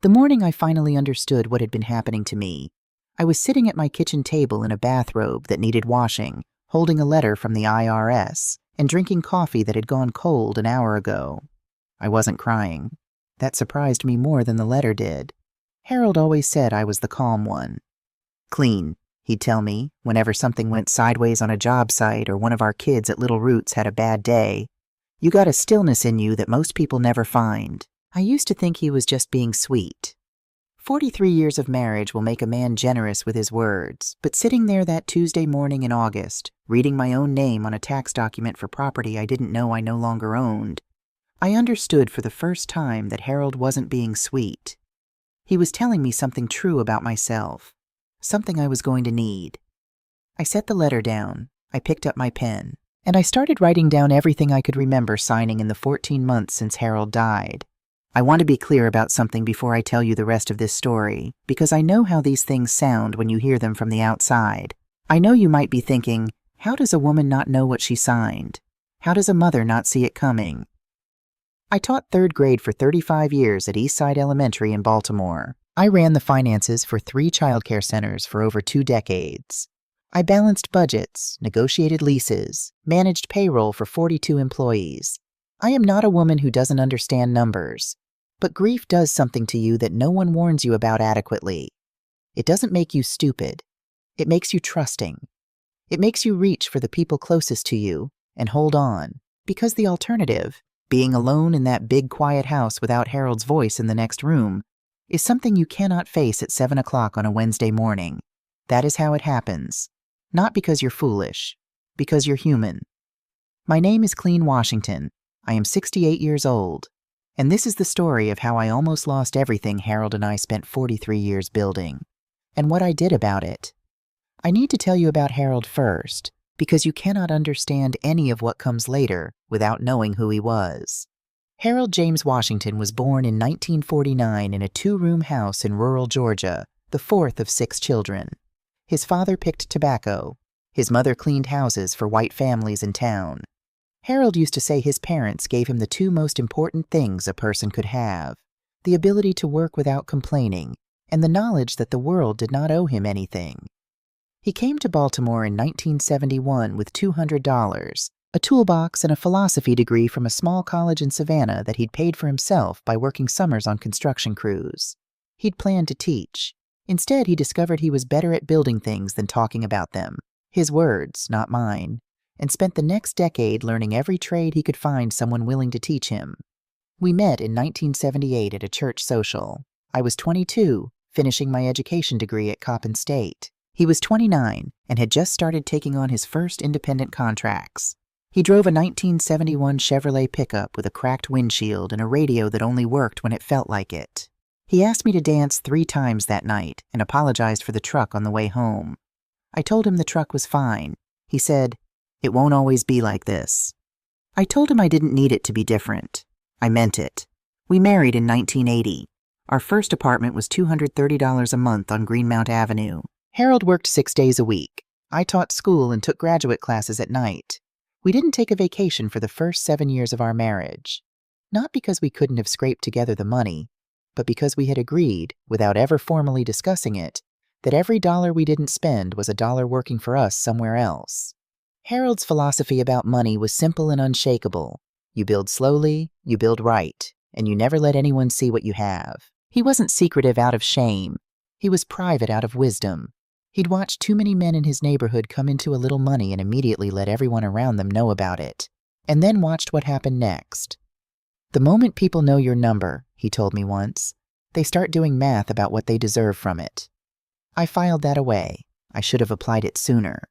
The morning I finally understood what had been happening to me, I was sitting at my kitchen table in a bathrobe that needed washing, holding a letter from the IRS, and drinking coffee that had gone cold an hour ago. I wasn't crying. That surprised me more than the letter did. Harold always said I was the calm one. "Kleen," he'd tell me, whenever something went sideways on a job site or one of our kids at Little Roots had a bad day. "You got a stillness in you that most people never find." I used to think he was just being sweet. 43 years of marriage will make a man generous with his words, but sitting there that Tuesday morning in August, reading my own name on a tax document for property I didn't know I no longer owned, I understood for the first time that Harold wasn't being sweet. He was telling me something true about myself, something I was going to need. I set the letter down, I picked up my pen, and I started writing down everything I could remember signing in the 14 months since Harold died. I want to be clear about something before I tell you the rest of this story, because I know how these things sound when you hear them from the outside. I know you might be thinking, how does a woman not know what she signed? How does a mother not see it coming? I taught third grade for 35 years at Eastside Elementary in Baltimore. I ran the finances for 3 childcare centers for over 2 decades. I balanced budgets, negotiated leases, managed payroll for 42 employees. I am not a woman who doesn't understand numbers. But grief does something to you that no one warns you about adequately. It doesn't make you stupid. It makes you trusting. It makes you reach for the people closest to you and hold on, because the alternative, being alone in that big quiet house without Harold's voice in the next room, is something you cannot face at 7 o'clock on a Wednesday morning. That is how it happens. Not because you're foolish, because you're human. My name is Kleen Washington. I am 68 years old. And this is the story of how I almost lost everything Harold and I spent 43 years building, and what I did about it. I need to tell you about Harold first, because you cannot understand any of what comes later without knowing who he was. Harold James Washington was born in 1949 in a 2-room house in rural Georgia, the 4th of 6 children. His father picked tobacco. His mother cleaned houses for white families in town. Harold used to say his parents gave him the 2 most important things a person could have: the ability to work without complaining, and the knowledge that the world did not owe him anything. He came to Baltimore in 1971 with $200, a toolbox, and a philosophy degree from a small college in Savannah that he'd paid for himself by working summers on construction crews. He'd planned to teach. Instead, he discovered he was better at building things than talking about them. His words, not mine. And spent the next decade learning every trade he could find someone willing to teach him. We met in 1978 at a church social. I was 22, finishing my education degree at Coppin State. He was 29 and had just started taking on his first independent contracts. He drove a 1971 Chevrolet pickup with a cracked windshield and a radio that only worked when it felt like it. He asked me to dance 3 times that night and apologized for the truck on the way home. I told him the truck was fine. He said, "It won't always be like this." I told him I didn't need it to be different. I meant it. We married in 1980. Our first apartment was $230 a month on Greenmount Avenue. Harold worked 6 days a week. I taught school and took graduate classes at night. We didn't take a vacation for the first 7 years of our marriage. Not because we couldn't have scraped together the money, but because we had agreed, without ever formally discussing it, that every dollar we didn't spend was a dollar working for us somewhere else. Harold's philosophy about money was simple and unshakable. You build slowly, you build right, and you never let anyone see what you have. He wasn't secretive out of shame. He was private out of wisdom. He'd watched too many men in his neighborhood come into a little money and immediately let everyone around them know about it, and then watched what happened next. The moment people know your number, he told me once, they start doing math about what they deserve from it. I filed that away. I should have applied it sooner.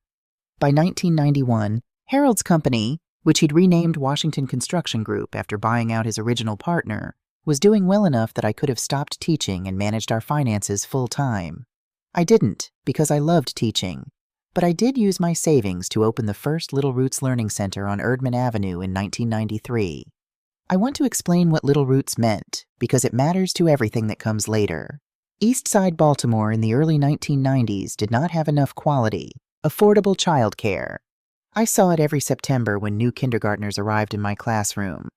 By 1991, Harold's company, which he'd renamed Washington Construction Group after buying out his original partner, was doing well enough that I could have stopped teaching and managed our finances full-time. I didn't, because I loved teaching, but I did use my savings to open the first Little Roots Learning Center on Erdman Avenue in 1993. I want to explain what Little Roots meant, because it matters to everything that comes later. Eastside Baltimore in the early 1990s did not have enough quality, affordable childcare. I saw it every September when new kindergartners arrived in my classroom.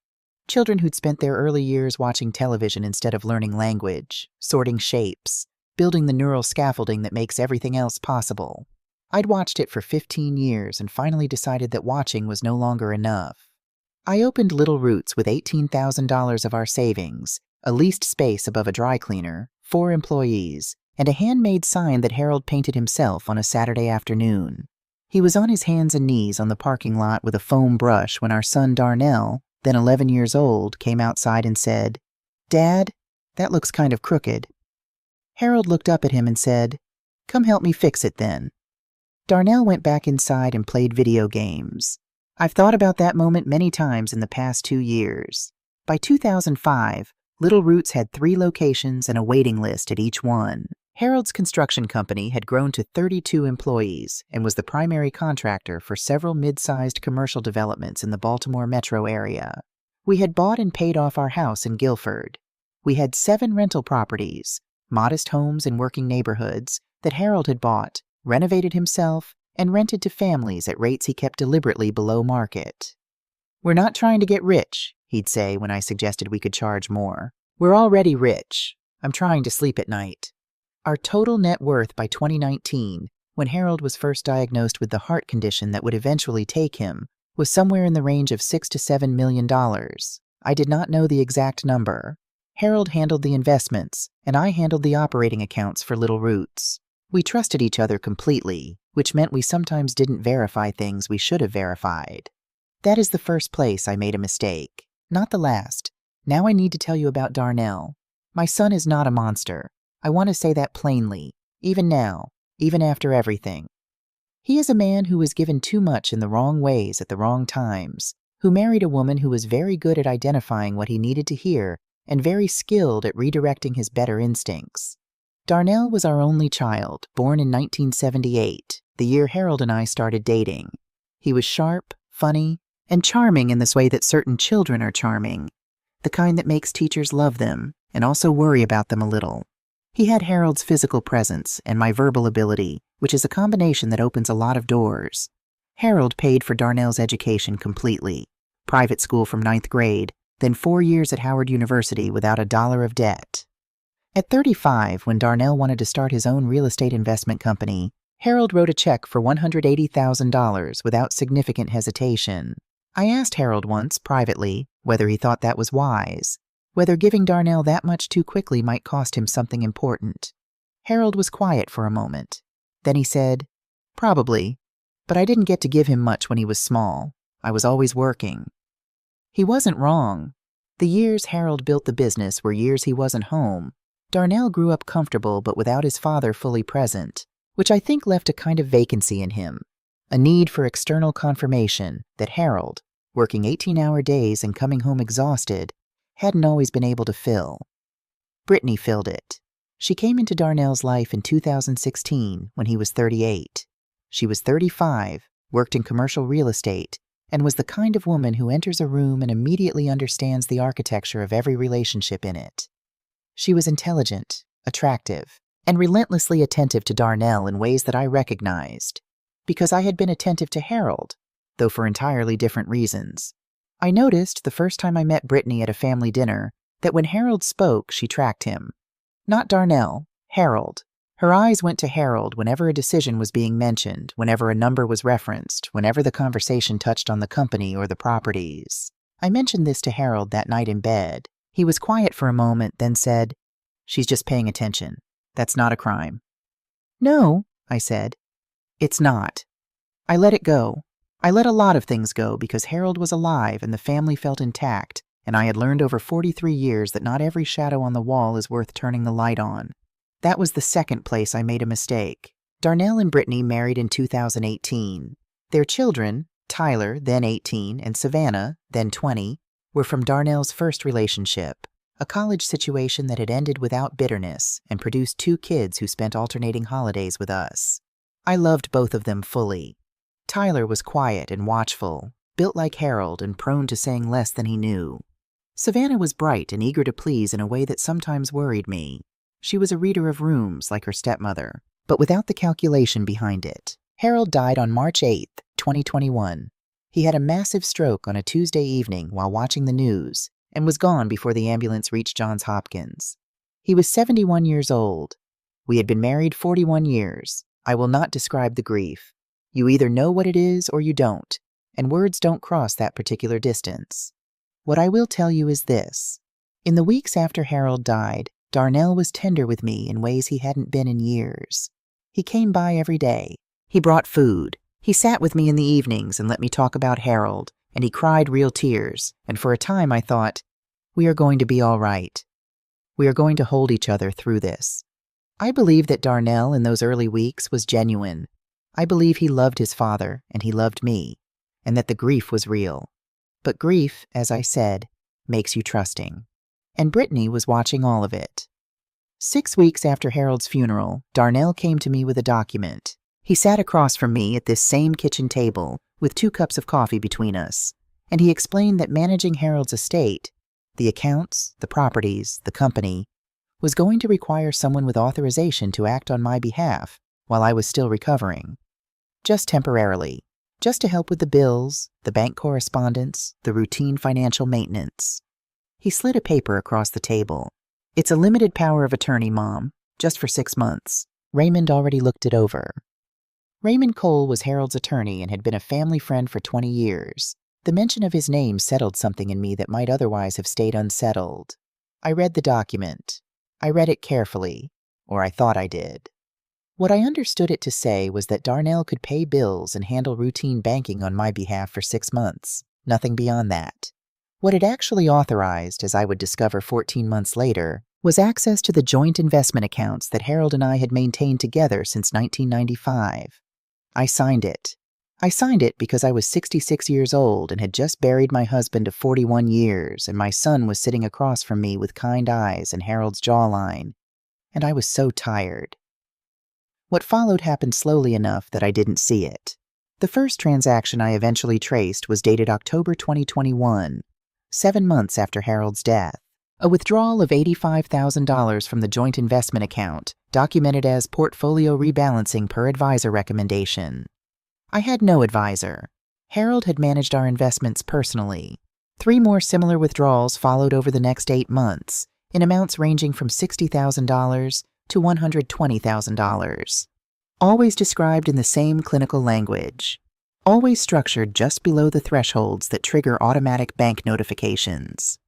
Children who'd spent their early years watching television instead of learning language, sorting shapes, building the neural scaffolding that makes everything else possible. I'd watched it for 15 years and finally decided that watching was no longer enough. I opened Little Roots with $18,000 of our savings, a leased space above a dry cleaner, 4 employees, and a handmade sign that Harold painted himself on a Saturday afternoon. He was on his hands and knees on the parking lot with a foam brush when our son Darnell, then 11 years old, came outside and said, "Dad, that looks kind of crooked." Harold looked up at him and said, "Come help me fix it then." Darnell went back inside and played video games. I've thought about that moment many times in the past 2 years. By 2005, Little Roots had 3 locations and a waiting list at each one. Harold's construction company had grown to 32 employees and was the primary contractor for several mid-sized commercial developments in the Baltimore metro area. We had bought and paid off our house in Guilford. We had 7 rental properties, modest homes in working neighborhoods that Harold had bought, renovated himself, and rented to families at rates he kept deliberately below market. "We're not trying to get rich," he'd say when I suggested we could charge more. "We're already rich. I'm trying to sleep at night." Our total net worth by 2019, when Harold was first diagnosed with the heart condition that would eventually take him, was somewhere in the range of $6 to $7 million. I did not know the exact number. Harold handled the investments, and I handled the operating accounts for Little Roots. We trusted each other completely, which meant we sometimes didn't verify things we should have verified. That is the first place I made a mistake, not the last. Now I need to tell you about Darnell. My son is not a monster. I want to say that plainly, even now, even after everything. He is a man who was given too much in the wrong ways at the wrong times, who married a woman who was very good at identifying what he needed to hear and very skilled at redirecting his better instincts. Darnell was our only child, born in 1978, the year Harold and I started dating. He was sharp, funny, and charming in this way that certain children are charming, the kind that makes teachers love them and also worry about them a little. He had Harold's physical presence and my verbal ability, which is a combination that opens a lot of doors. Harold paid for Darnell's education completely, private school from 9th grade, then 4 years at Howard University without a dollar of debt. At 35, when Darnell wanted to start his own real estate investment company, Harold wrote a check for $180,000 without significant hesitation. I asked Harold once, privately, whether he thought that was wise, whether giving Darnell that much too quickly might cost him something important. Harold was quiet for a moment. Then he said, "Probably, but I didn't get to give him much when he was small. I was always working." He wasn't wrong. The years Harold built the business were years he wasn't home. Darnell grew up comfortable but without his father fully present, which I think left a kind of vacancy in him, a need for external confirmation that Harold, working 18-hour days and coming home exhausted, hadn't always been able to fill. Brittany filled it. She came into Darnell's life in 2016 when he was 38. She was 35, worked in commercial real estate, and was the kind of woman who enters a room and immediately understands the architecture of every relationship in it. She was intelligent, attractive, and relentlessly attentive to Darnell in ways that I recognized, because I had been attentive to Harold, though for entirely different reasons. I noticed the first time I met Brittany at a family dinner that when Harold spoke, she tracked him. Not Darnell, Harold. Her eyes went to Harold whenever a decision was being mentioned, whenever a number was referenced, whenever the conversation touched on the company or the properties. I mentioned this to Harold that night in bed. He was quiet for a moment, then said, "She's just paying attention. That's not a crime." "No," I said. "It's not. I let it go. I let a lot of things go because Harold was alive and the family felt intact, and I had learned over 43 years that not every shadow on the wall is worth turning the light on. That was the second place I made a mistake. Darnell and Brittany married in 2018. Their children, Tyler, then 18, and Savannah, then 20, were from Darnell's first relationship, a college situation that had ended without bitterness and produced 2 kids who spent alternating holidays with us. I loved both of them fully. Tyler was quiet and watchful, built like Harold and prone to saying less than he knew. Savannah was bright and eager to please in a way that sometimes worried me. She was a reader of rooms like her stepmother, but without the calculation behind it. Harold died on March 8, 2021. He had a massive stroke on a Tuesday evening while watching the news, and was gone before the ambulance reached Johns Hopkins. He was 71 years old. We had been married 41 years. I will not describe the grief. You either know what it is or you don't, and words don't cross that particular distance. What I will tell you is this. In the weeks after Harold died, Darnell was tender with me in ways he hadn't been in years. He came by every day. He brought food. He sat with me in the evenings and let me talk about Harold, and he cried real tears, and for a time I thought, we are going to be all right. We are going to hold each other through this. I believe that Darnell in those early weeks was genuine. I believe he loved his father, and he loved me, and that the grief was real. But grief, as I said, makes you trusting. And Brittany was watching all of it. 6 weeks after Harold's funeral, Darnell came to me with a document. He sat across from me at this same kitchen table with 2 cups of coffee between us, and he explained that managing Harold's estate, the accounts, the properties, the company, was going to require someone with authorization to act on my behalf while I was still recovering. Just temporarily. Just to help with the bills, the bank correspondence, the routine financial maintenance. He slid a paper across the table. It's a limited power of attorney, Mom, just for 6 months. Raymond already looked it over. Raymond Cole was Harold's attorney and had been a family friend for 20 years. The mention of his name settled something in me that might otherwise have stayed unsettled. I read the document. I read it carefully, or I thought I did. What I understood it to say was that Darnell could pay bills and handle routine banking on my behalf for 6 months, nothing beyond that. What it actually authorized, as I would discover 14 months later, was access to the joint investment accounts that Harold and I had maintained together since 1995. I signed it. I signed it because I was 66 years old and had just buried my husband of 41 years, and my son was sitting across from me with kind eyes and Harold's jawline, and I was so tired. What followed happened slowly enough that I didn't see it. The first transaction I eventually traced was dated October 2021, 7 months after Harold's death. A withdrawal of $85,000 from the joint investment account, documented as portfolio rebalancing per advisor recommendation. I had no advisor. Harold had managed our investments personally. 3 more similar withdrawals followed over the next 8 months, in amounts ranging from $60,000 to $120,000. Always described in the same clinical language. Always structured just below the thresholds that trigger automatic bank notifications.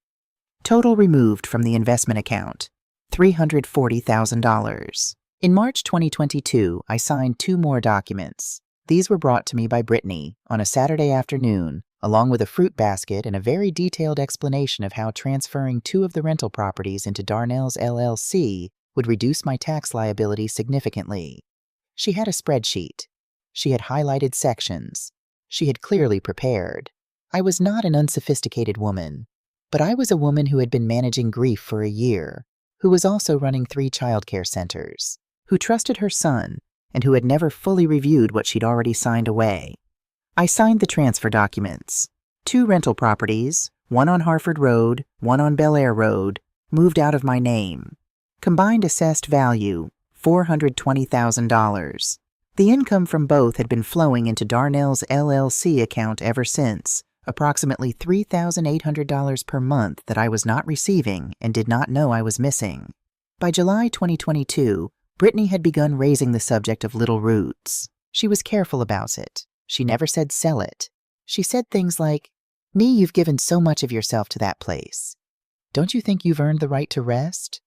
Total removed from the investment account, $340,000. In March 2022, I signed 2 more documents. These were brought to me by Brittany on a Saturday afternoon, along with a fruit basket and a very detailed explanation of how transferring 2 of the rental properties into Darnell's LLC would reduce my tax liability significantly. She had a spreadsheet. She had highlighted sections. She had clearly prepared. I was not an unsophisticated woman, but I was a woman who had been managing grief for a year, who was also running 3 childcare centers, who trusted her son, and who had never fully reviewed what she'd already signed away. I signed the transfer documents. 2 rental properties, one on Harford Road, one on Bel Air Road, moved out of my name. Combined assessed value, $420,000. The income from both had been flowing into Darnell's LLC account ever since, approximately $3,800 per month that I was not receiving and did not know I was missing. By July 2022, Brittany had begun raising the subject of Little Roots. She was careful about it. She never said sell it. She said things like, "Me, you've given so much of yourself to that place. Don't you think you've earned the right to rest?"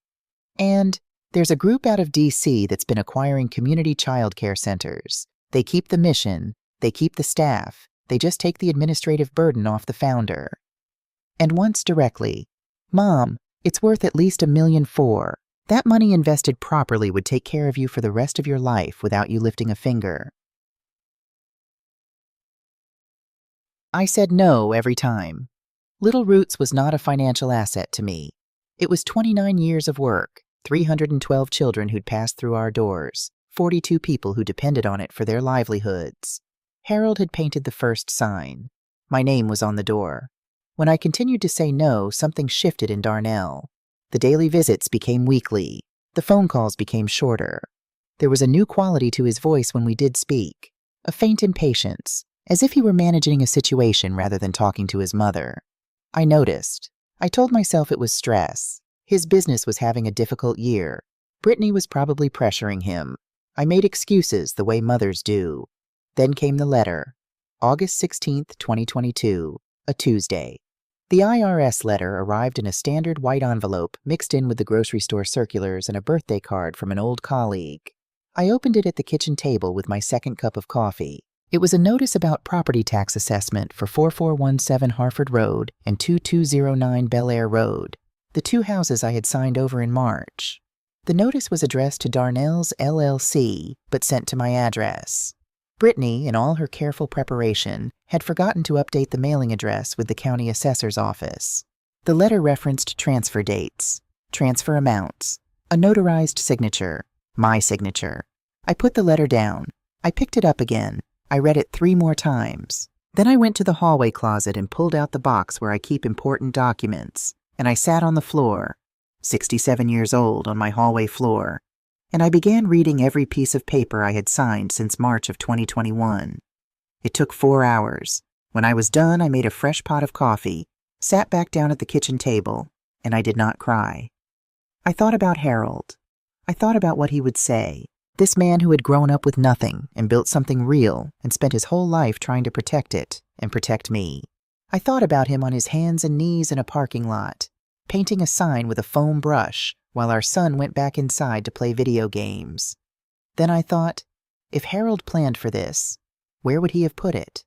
And there's a group out of D.C. that's been acquiring community child care centers. They keep the mission, they keep the staff, they just take the administrative burden off the founder. And once directly, "Mom, it's worth at least $1.4 million. That money invested properly would take care of you for the rest of your life without you lifting a finger." I said no every time. Little Roots was not a financial asset to me. It was 29 years of work, 312 children who'd passed through our doors, 42 people who depended on it for their livelihoods. Harold had painted the first sign. My name was on the door. When I continued to say no, something shifted in Darnell. The daily visits became weekly. The phone calls became shorter. There was a new quality to his voice when we did speak, a faint impatience, as if he were managing a situation rather than talking to his mother. I noticed. I told myself it was stress. His business was having a difficult year. Brittany was probably pressuring him. I made excuses the way mothers do. Then came the letter. August 16th, 2022, a Tuesday. The IRS letter arrived in a standard white envelope mixed in with the grocery store circulars and a birthday card from an old colleague. I opened it at the kitchen table with my second cup of coffee. It was a notice about property tax assessment for 4417 Harford Road and 2209 Bel Air Road, the two houses I had signed over in March. The notice was addressed to Darnell's LLC, but sent to my address. Brittany, in all her careful preparation, had forgotten to update the mailing address with the county assessor's office. The letter referenced transfer dates, transfer amounts, a notarized signature, my signature. I put the letter down. I picked it up again. I read it 3 more times. Then I went to the hallway closet and pulled out the box where I keep important documents, and I sat on the floor, 67 years old, on my hallway floor, and I began reading every piece of paper I had signed since March of 2021. It took 4 hours. When I was done, I made a fresh pot of coffee, sat back down at the kitchen table, and I did not cry. I thought about Harold. I thought about what he would say. This man who had grown up with nothing and built something real and spent his whole life trying to protect it and protect me. I thought about him on his hands and knees in a parking lot, painting a sign with a foam brush while our son went back inside to play video games. Then I thought, if Harold planned for this, where would he have put it?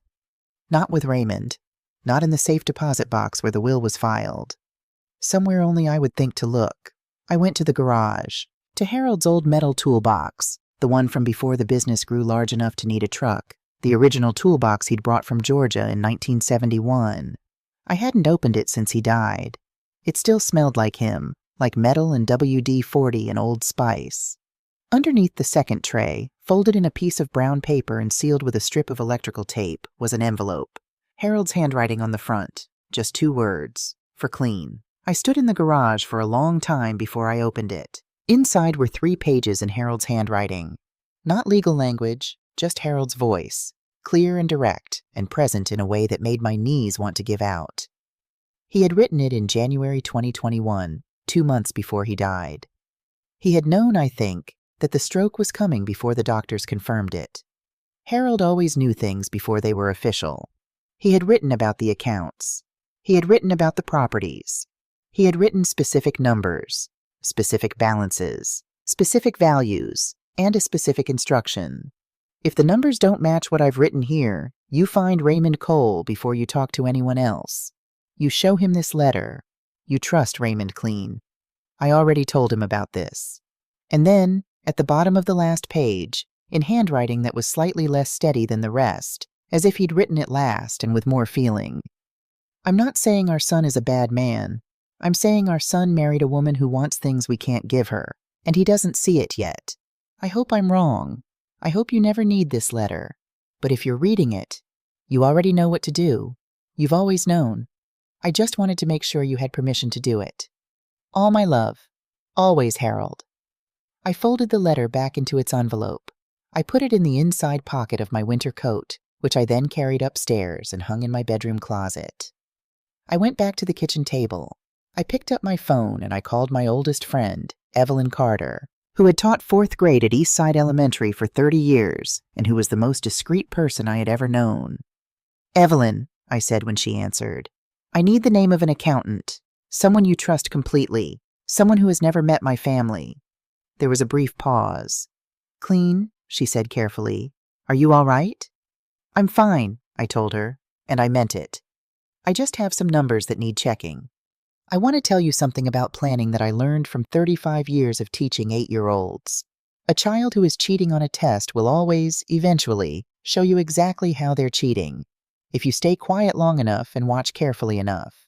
Not with Raymond, not in the safe deposit box where the will was filed. Somewhere only I would think to look. I went to the garage, to Harold's old metal toolbox, the one from before the business grew large enough to need a truck, the original toolbox he'd brought from Georgia in 1971. I hadn't opened it since he died. It still smelled like him, like metal and WD-40 and Old Spice. Underneath the second tray, folded in a piece of brown paper and sealed with a strip of electrical tape, was an envelope. Harold's handwriting on the front, just 2 words, for Kleen. I stood in the garage for a long time before I opened it. Inside were 3 pages in Harold's handwriting. Not legal language, just Harold's voice, clear and direct and present in a way that made my knees want to give out. He had written it in January 2021, 2 months before he died. He had known, I think, that the stroke was coming before the doctors confirmed it. Harold always knew things before they were official. He had written about the accounts. He had written about the properties. He had written specific numbers, specific balances, specific values, and a specific instruction. If the numbers don't match what I've written here, you find Raymond Cole before you talk to anyone else. You show him this letter. You trust Raymond Kleen. I already told him about this. And then, at the bottom of the last page, in handwriting that was slightly less steady than the rest, as if he'd written it last and with more feeling. I'm not saying our son is a bad man. I'm saying our son married a woman who wants things we can't give her, and he doesn't see it yet. I hope I'm wrong. I hope you never need this letter. But if you're reading it, you already know what to do. You've always known. I just wanted to make sure you had permission to do it. All my love. Always, Harold. I folded the letter back into its envelope. I put it in the inside pocket of my winter coat, which I then carried upstairs and hung in my bedroom closet. I went back to the kitchen table. I picked up my phone and I called my oldest friend, Evelyn Carter, who had taught 4th grade at Eastside Elementary for 30 years and who was the most discreet person I had ever known. Evelyn, I said when she answered, I need the name of an accountant, someone you trust completely, someone who has never met my family. There was a brief pause. Kleen, she said carefully, are you all right? I'm fine, I told her, and I meant it. I just have some numbers that need checking. I want to tell you something about planning that I learned from 35 years of teaching 8-year-olds. A child who is cheating on a test will always, eventually, show you exactly how they're cheating, if you stay quiet long enough and watch carefully enough.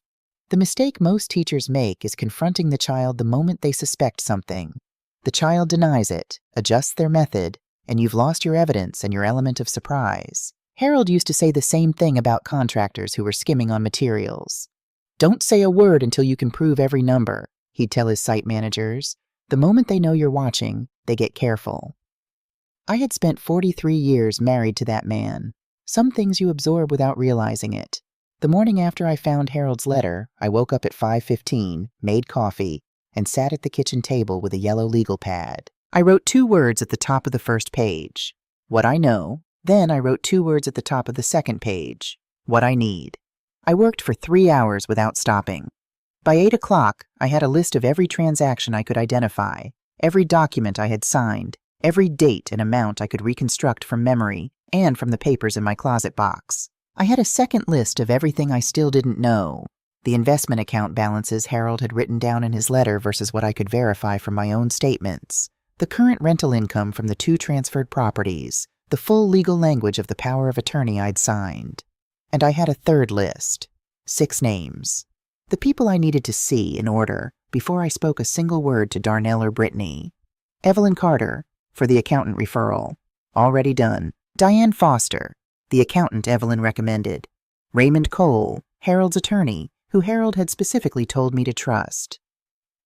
The mistake most teachers make is confronting the child the moment they suspect something. The child denies it, adjusts their method, and you've lost your evidence and your element of surprise. Harold used to say the same thing about contractors who were skimming on materials. Don't say a word until you can prove every number, he'd tell his site managers. The moment they know you're watching, they get careful. I had spent 43 years married to that man. Some things you absorb without realizing it. The morning after I found Harold's letter, I woke up at 5:15, made coffee, and sat at the kitchen table with a yellow legal pad. I wrote 2 words at the top of the first page, what I know. Then I wrote 2 words at the top of the second page, what I need. I worked for 3 hours without stopping. By 8 o'clock, I had a list of every transaction I could identify, every document I had signed, every date and amount I could reconstruct from memory and from the papers in my closet box. I had a second list of everything I still didn't know, the investment account balances Harold had written down in his letter versus what I could verify from my own statements, the current rental income from the 2 transferred properties, the full legal language of the power of attorney I'd signed. And I had a third list, 6 names, the people I needed to see in order before I spoke a single word to Darnell or Brittany. Evelyn Carter, for the accountant referral, already done. Diane Foster, the accountant Evelyn recommended. Raymond Cole, Harold's attorney, who Harold had specifically told me to trust.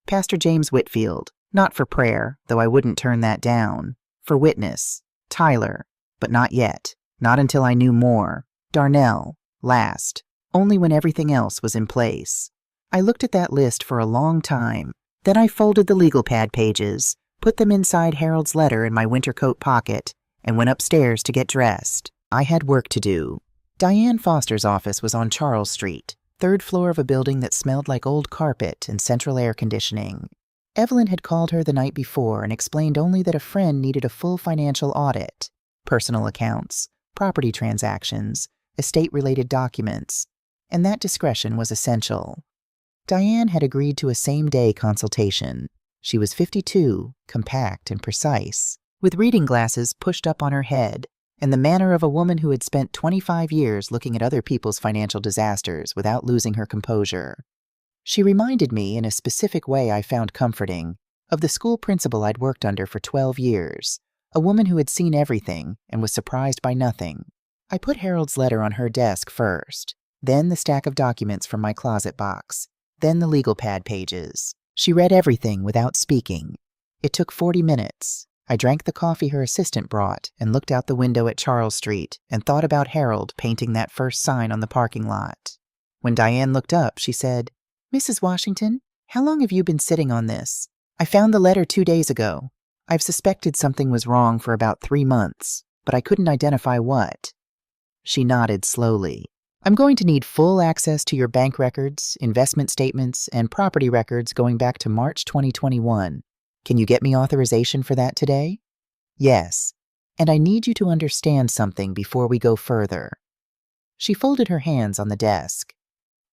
Pastor James Whitfield, not for prayer, though I wouldn't turn that down. For witness. Tyler, but not yet, not until I knew more. Darnell, last, only when everything else was in place. I looked at that list for a long time. Then I folded the legal pad pages, put them inside Harold's letter in my winter coat pocket, and went upstairs to get dressed. I had work to do. Diane Foster's office was on Charles Street, 3rd floor of a building that smelled like old carpet and central air conditioning. Evelyn had called her the night before and explained only that a friend needed a full financial audit, personal accounts, property transactions, estate-related documents, and that discretion was essential. Diane had agreed to a same-day consultation. She was 52, compact and precise, with reading glasses pushed up on her head, and the manner of a woman who had spent 25 years looking at other people's financial disasters without losing her composure. She reminded me, in a specific way I found comforting, of the school principal I'd worked under for 12 years, a woman who had seen everything and was surprised by nothing. I put Harold's letter on her desk first, then the stack of documents from my closet box, then the legal pad pages. She read everything without speaking. It took 40 minutes. I drank the coffee her assistant brought and looked out the window at Charles Street and thought about Harold painting that first sign on the parking lot. When Diane looked up, she said, "Mrs. Washington, how long have you been sitting on this? I found the letter 2 days ago. I've suspected something was wrong for about 3 months, but I couldn't identify what." She nodded slowly. "I'm going to need full access to your bank records, investment statements, and property records going back to March 2021. Can you get me authorization for that today?" "Yes, and I need you to understand something before we go further." She folded her hands on the desk.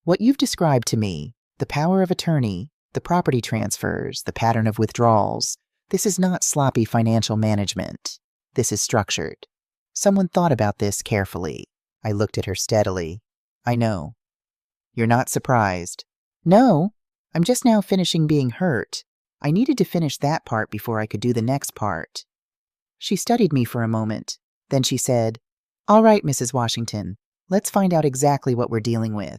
"What you've described to me, the power of attorney, the property transfers, the pattern of withdrawals, this is not sloppy financial management. This is structured. Someone thought about this carefully." I looked at her steadily. "I know." "You're not surprised?" "No, I'm just now finishing being hurt. I needed to finish that part before I could do the next part." She studied me for a moment. Then she said, "All right, Mrs. Washington, let's find out exactly what we're dealing with."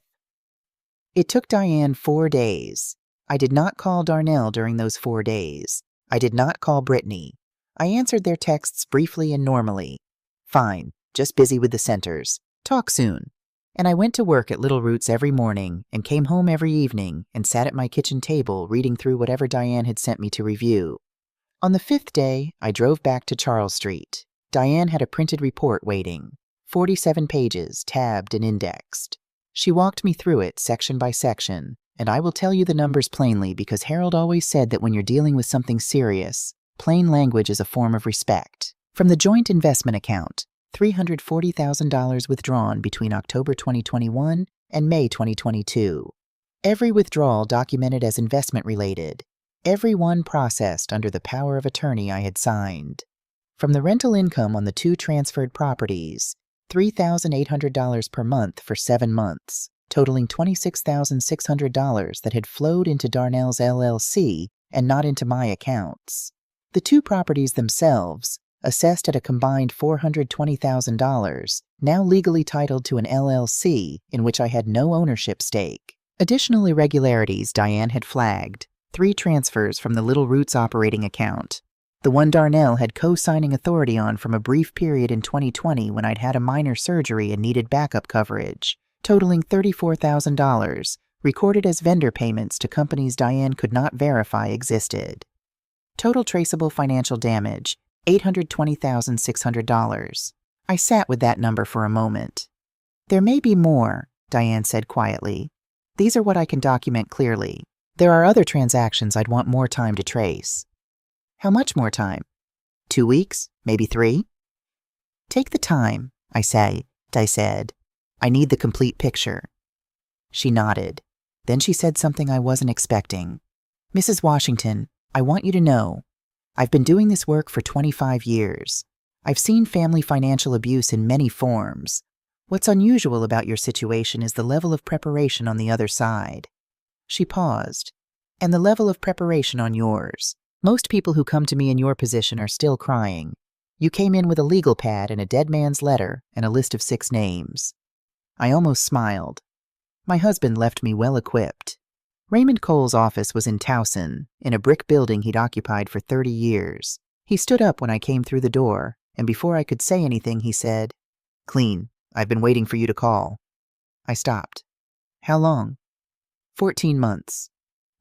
It took Diane 4 days. I did not call Darnell during those 4 days. I did not call Brittany. I answered their texts briefly and normally. "Fine, just busy with the centers. Talk soon." And I went to work at Little Roots every morning and came home every evening and sat at my kitchen table reading through whatever Diane had sent me to review. On the 5th day, I drove back to Charles Street. Diane had a printed report waiting, 47 pages, tabbed and indexed. She walked me through it section by section, and I will tell you the numbers plainly because Harold always said that when you're dealing with something serious, plain language is a form of respect. From the joint investment account, $340,000 withdrawn between October 2021 and May 2022. Every withdrawal documented as investment-related. Every one processed under the power of attorney I had signed. From the rental income on the 2 transferred properties, $3,800 per month for 7 months, totaling $26,600 that had flowed into Darnell's LLC and not into my accounts. The 2 properties themselves, assessed at a combined $420,000, now legally titled to an LLC in which I had no ownership stake. Additional irregularities Diane had flagged, 3 transfers from the Little Roots operating account. The one Darnell had co-signing authority on from a brief period in 2020 when I'd had a minor surgery and needed backup coverage, totaling $34,000, recorded as vendor payments to companies Diane could not verify existed. Total traceable financial damage, $820,600. I sat with that number for a moment. There may be more, Diane said quietly. These are what I can document clearly. There are other transactions I'd want more time to trace. How much more time? 2 weeks? Maybe 3? Take the time, I said. I need the complete picture. She nodded. Then she said something I wasn't expecting. Mrs. Washington, I want you to know, I've been doing this work for 25 years. I've seen family financial abuse in many forms. What's unusual about your situation is the level of preparation on the other side. She paused. And the level of preparation on yours. Most people who come to me in your position are still crying. You came in with a legal pad and a dead man's letter and a list of 6 names. I almost smiled. My husband left me well equipped. Raymond Cole's office was in Towson, in a brick building he'd occupied for 30 years. He stood up when I came through the door, and before I could say anything, he said, "Kleen, I've been waiting for you to call." I stopped. How long? 14 months.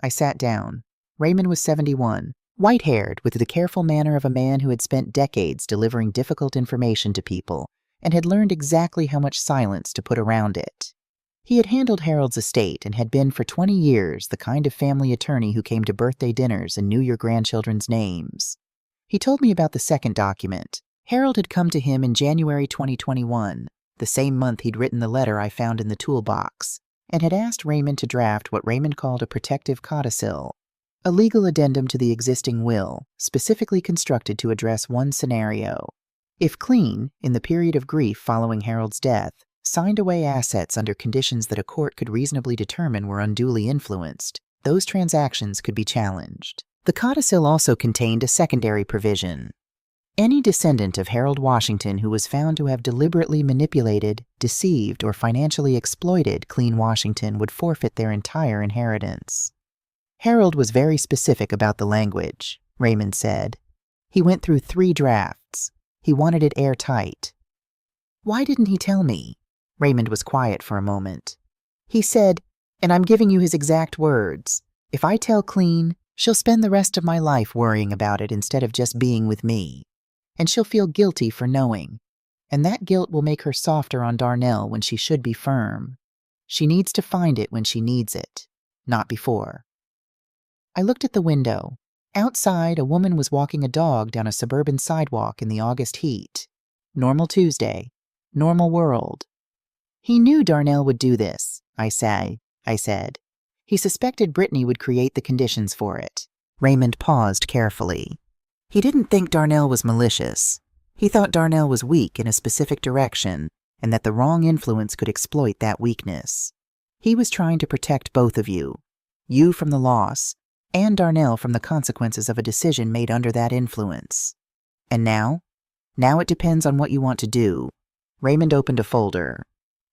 I sat down. Raymond was 71, white-haired, with the careful manner of a man who had spent decades delivering difficult information to people and had learned exactly how much silence to put around it. He had handled Harold's estate and had been for 20 years the kind of family attorney who came to birthday dinners and knew your grandchildren's names. He told me about the second document. Harold had come to him in January 2021, the same month he'd written the letter I found in the toolbox, and had asked Raymond to draft what Raymond called a protective codicil, a legal addendum to the existing will, specifically constructed to address one scenario. If Kleen, in the period of grief following Harold's death, signed away assets under conditions that a court could reasonably determine were unduly influenced, those transactions could be challenged. The codicil also contained a secondary provision. Any descendant of Harold Washington who was found to have deliberately manipulated, deceived, or financially exploited Kleen Washington would forfeit their entire inheritance. Harold was very specific about the language, Raymond said. He went through 3 drafts. He wanted it airtight. Why didn't he tell me? Raymond was quiet for a moment. He said, and I'm giving you his exact words, if I tell Kleen, she'll spend the rest of my life worrying about it instead of just being with me. And she'll feel guilty for knowing. And that guilt will make her softer on Darnell when she should be firm. She needs to find it when she needs it, not before. I looked at the window. Outside, a woman was walking a dog down a suburban sidewalk in the August heat. Normal Tuesday. Normal world. He knew Darnell would do this, I said. He suspected Brittany would create the conditions for it. Raymond paused carefully. He didn't think Darnell was malicious. He thought Darnell was weak in a specific direction, and that the wrong influence could exploit that weakness. He was trying to protect both of you from the loss, and Darnell from the consequences of a decision made under that influence. And now? Now it depends on what you want to do. Raymond opened a folder.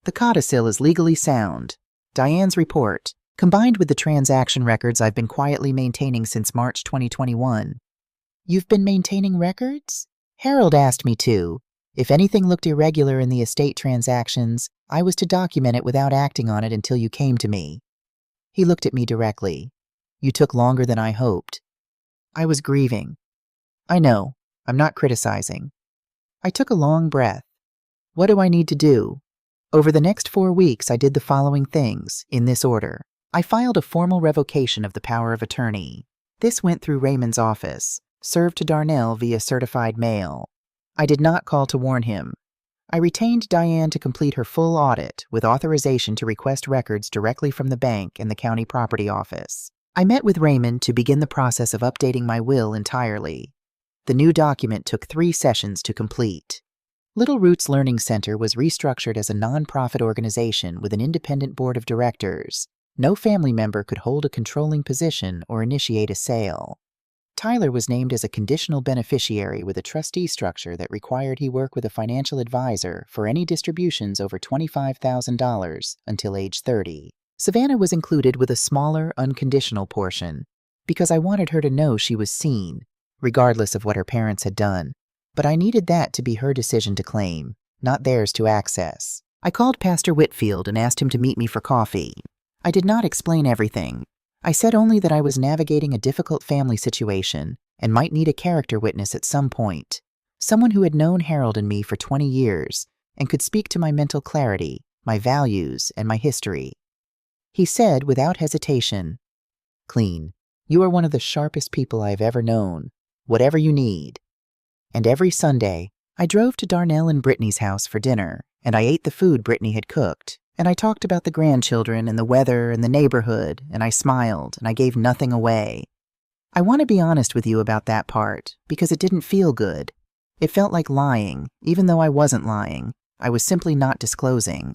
The codicil is legally sound. Diane's report, combined with the transaction records I've been quietly maintaining since March 2021. You've been maintaining records? Harold asked me to. If anything looked irregular in the estate transactions, I was to document it without acting on it until you came to me. He looked at me directly. You took longer than I hoped. I was grieving. I know. I'm not criticizing. I took a long breath. What do I need to do? Over the next 4 weeks, I did the following things, in this order. I filed a formal revocation of the power of attorney. This went through Raymond's office, served to Darnell via certified mail. I did not call to warn him. I retained Diane to complete her full audit with authorization to request records directly from the bank and the county property office. I met with Raymond to begin the process of updating my will entirely. The new document took 3 sessions to complete. Little Roots Learning Center was restructured as a nonprofit organization with an independent board of directors. No family member could hold a controlling position or initiate a sale. Tyler was named as a conditional beneficiary with a trustee structure that required he work with a financial advisor for any distributions over $25,000 until age 30. Savannah was included with a smaller, unconditional portion because I wanted her to know she was seen, regardless of what her parents had done. But I needed that to be her decision to claim, not theirs to access. I called Pastor Whitfield and asked him to meet me for coffee. I did not explain everything. I said only that I was navigating a difficult family situation and might need a character witness at some point, someone who had known Harold and me for 20 years and could speak to my mental clarity, my values, and my history. He said, without hesitation, "Kleen, you are one of the sharpest people I have ever known. Whatever you need." And every Sunday, I drove to Darnell and Brittany's house for dinner, and I ate the food Brittany had cooked, and I talked about the grandchildren and the weather and the neighborhood, and I smiled, and I gave nothing away. I want to be honest with you about that part, because it didn't feel good. It felt like lying, even though I wasn't lying. I was simply not disclosing.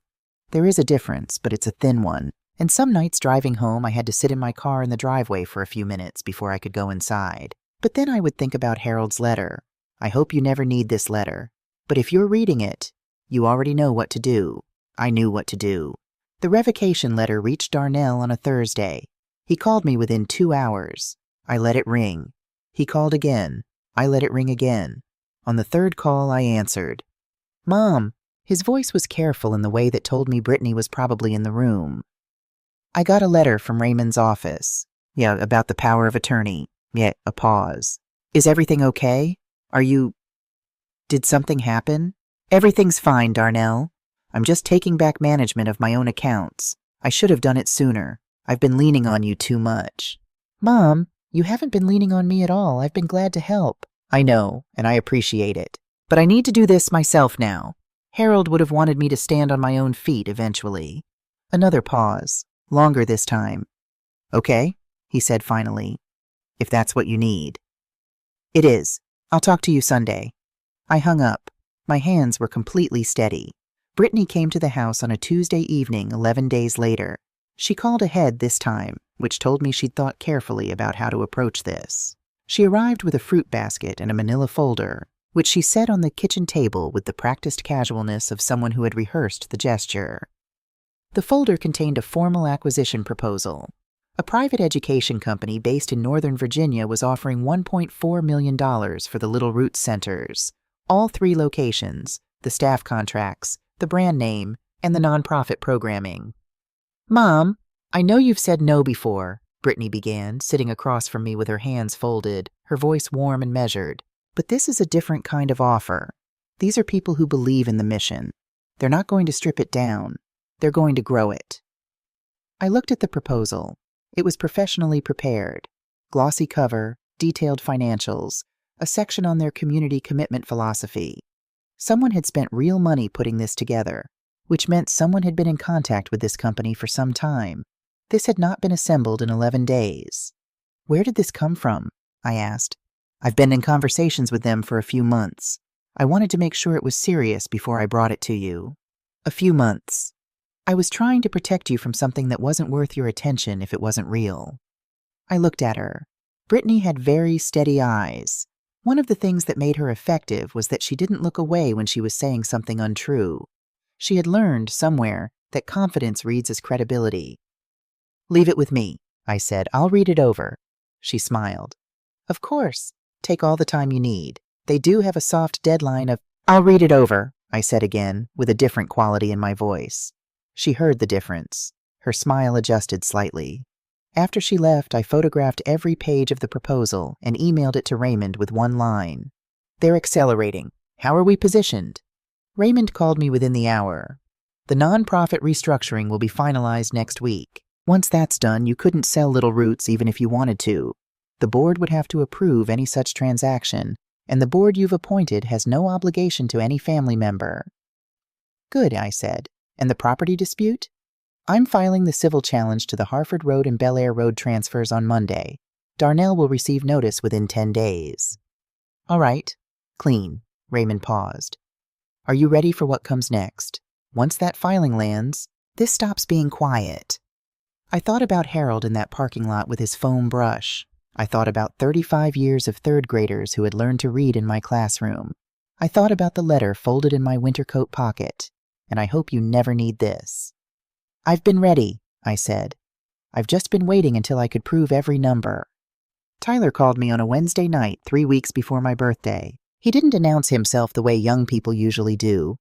There is a difference, but it's a thin one. And some nights driving home, I had to sit in my car in the driveway for a few minutes before I could go inside. But then I would think about Harold's letter. I hope you never need this letter. But if you're reading it, you already know what to do. I knew what to do. The revocation letter reached Darnell on a Thursday. He called me within 2 hours. I let it ring. He called again. I let it ring again. On the third call, I answered. "Mom." His voice was careful in the way that told me Brittany was probably in the room. "I got a letter from Raymond's office. Yeah, about the power of attorney." Yeah, a pause. "Is everything okay? Did something happen?" "Everything's fine, Darnell. I'm just taking back management of my own accounts. I should have done it sooner. I've been leaning on you too much." "Mom, you haven't been leaning on me at all. I've been glad to help." "I know, and I appreciate it. But I need to do this myself now. Harold would have wanted me to stand on my own feet eventually." Another pause, longer this time. "Okay," he said finally, "if that's what you need." "It is. I'll talk to you Sunday." I hung up. My hands were completely steady. Brittany came to the house on a Tuesday evening 11 days later. She called ahead this time, which told me she'd thought carefully about how to approach this. She arrived with a fruit basket and a manila folder, which she set on the kitchen table with the practiced casualness of someone who had rehearsed the gesture. The folder contained a formal acquisition proposal. A private education company based in Northern Virginia was offering $1.4 million for the Little Roots Centers, all 3 locations, the staff contracts, the brand name, and the nonprofit programming. "Mom, I know you've said no before," Brittany began, sitting across from me with her hands folded, her voice warm and measured. "But this is a different kind of offer. These are people who believe in the mission. They're not going to strip it down. They're going to grow it." I looked at the proposal. It was professionally prepared. Glossy cover, detailed financials, a section on their community commitment philosophy. Someone had spent real money putting this together, which meant someone had been in contact with this company for some time. This had not been assembled in 11 days. "Where did this come from?" I asked. "I've been in conversations with them for a few months. I wanted to make sure it was serious before I brought it to you." "A few months. I was trying to protect you from something that wasn't worth your attention if it wasn't real." I looked at her. Brittany had very steady eyes. One of the things that made her effective was that she didn't look away when she was saying something untrue. She had learned, somewhere, that confidence reads as credibility. "Leave it with me," I said. "I'll read it over." She smiled. "Of course. Take all the time you need. They do have a soft deadline of—" "I'll read it over," I said again, with a different quality in my voice. She heard the difference. Her smile adjusted slightly. After she left, I photographed every page of the proposal and emailed it to Raymond with one line. "They're accelerating. How are we positioned?" Raymond called me within the hour. "The nonprofit restructuring will be finalized next week. Once that's done, you couldn't sell Little Roots even if you wanted to. The board would have to approve any such transaction, and the board you've appointed has no obligation to any family member." "Good," I said. "And the property dispute?" "I'm filing the civil challenge to the Harford Road and Bel Air Road transfers on Monday. Darnell will receive notice within 10 days. "All right. Kleen." Raymond paused. "Are you ready for what comes next? Once that filing lands, this stops being quiet." I thought about Harold in that parking lot with his foam brush. I thought about 35 years of third graders who had learned to read in my classroom. I thought about the letter folded in my winter coat pocket. And I hope you never need this. "I've been ready," I said. "I've just been waiting until I could prove every number." Tyler called me on a Wednesday night 3 weeks before my birthday. He didn't announce himself the way young people usually do.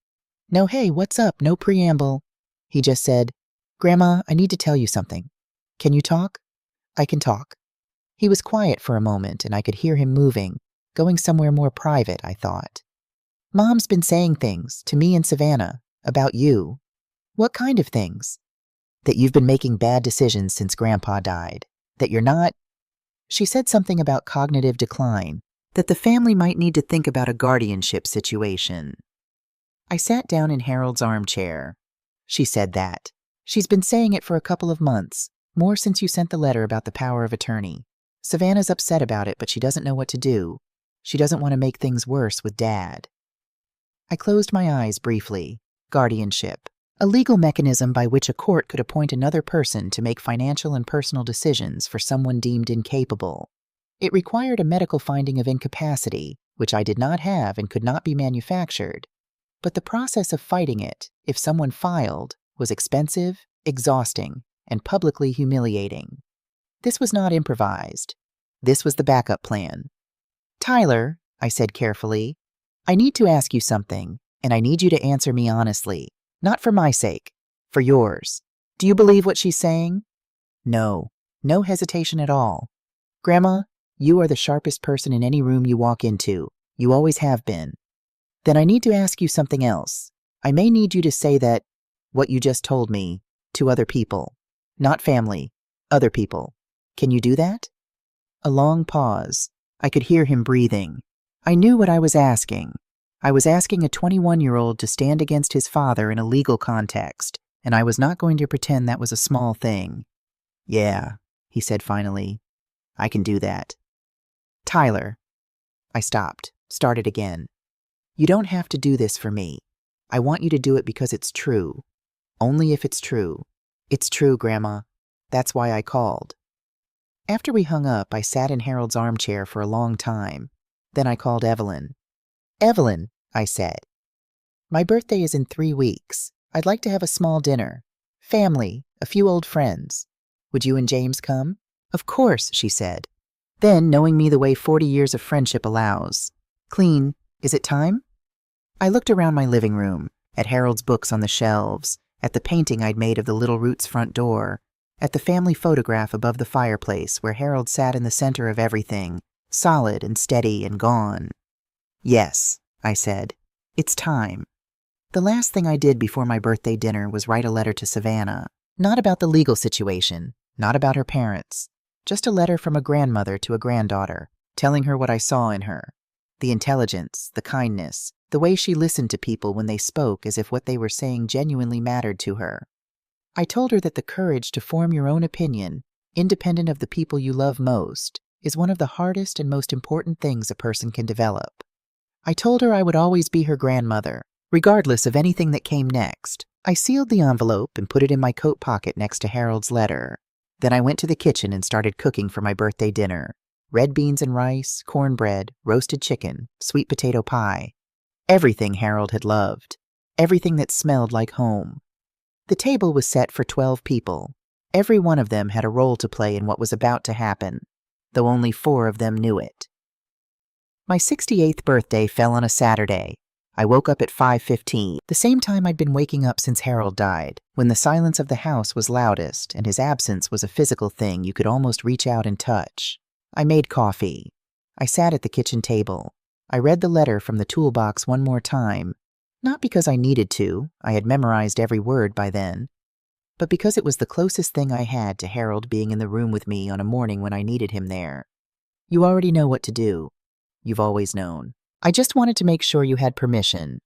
No, hey, what's up? No preamble. He just said, Grandma, I need to tell you something. Can you talk? I can talk. He was quiet for a moment, and I could hear him moving, going somewhere more private, I thought. Mom's been saying things to me and Savannah about you. What kind of things? That you've been making bad decisions since Grandpa died. That you're not... She said something about cognitive decline, that the family might need to think about a guardianship situation. I sat down in Harold's armchair. She said that. She's been saying it for a couple of months, more since you sent the letter about the power of attorney. Savannah's upset about it, but she doesn't know what to do. She doesn't want to make things worse with Dad. I closed my eyes briefly. Guardianship. A legal mechanism by which a court could appoint another person to make financial and personal decisions for someone deemed incapable. It required a medical finding of incapacity, which I did not have and could not be manufactured. But the process of fighting it, if someone filed, was expensive, exhausting, and publicly humiliating. This was not improvised. This was the backup plan. Tyler, I said carefully, I need to ask you something, and I need you to answer me honestly. Not for my sake, for yours. Do you believe what she's saying? No. No hesitation at all. Grandma, you are the sharpest person in any room you walk into. You always have been. Then I need to ask you something else. I may need you to say that, what you just told me, to other people. Not family, other people. Can you do that? A long pause. I could hear him breathing. I knew what I was asking. I was asking a 21-year-old to stand against his father in a legal context, and I was not going to pretend that was a small thing. Yeah, he said finally. I can do that. Tyler. I stopped, started again. You don't have to do this for me. I want you to do it because it's true. Only if it's true. It's true, Grandma. That's why I called. After we hung up, I sat in Harold's armchair for a long time. Then I called Evelyn. Evelyn, I said. My birthday is in 3 weeks. I'd like to have a small dinner. Family, a few old friends. Would you and James come? Of course, she said. Then, knowing me the way 40 years of friendship allows. Kleen, is it time? I looked around my living room, at Harold's books on the shelves, at the painting I'd made of the Little Roots front door, at the family photograph above the fireplace where Harold sat in the center of everything, solid and steady and gone. Yes, I said. It's time. The last thing I did before my birthday dinner was write a letter to Savannah. Not about the legal situation, not about her parents. Just a letter from a grandmother to a granddaughter, telling her what I saw in her. The intelligence, the kindness, the way she listened to people when they spoke as if what they were saying genuinely mattered to her. I told her that the courage to form your own opinion, independent of the people you love most, is one of the hardest and most important things a person can develop. I told her I would always be her grandmother, regardless of anything that came next. I sealed the envelope and put it in my coat pocket next to Harold's letter. Then I went to the kitchen and started cooking for my birthday dinner. Red beans and rice, cornbread, roasted chicken, sweet potato pie. Everything Harold had loved. Everything that smelled like home. The table was set for 12 people. Every one of them had a role to play in what was about to happen, though only 4 of them knew it. My 68th birthday fell on a Saturday. I woke up at 5:15, the same time I'd been waking up since Harold died, when the silence of the house was loudest and his absence was a physical thing you could almost reach out and touch. I made coffee. I sat at the kitchen table. I read the letter from the toolbox one more time, not because I needed to, I had memorized every word by then, but because it was the closest thing I had to Harold being in the room with me on a morning when I needed him there. You already know what to do. You've always known. I just wanted to make sure you had permission.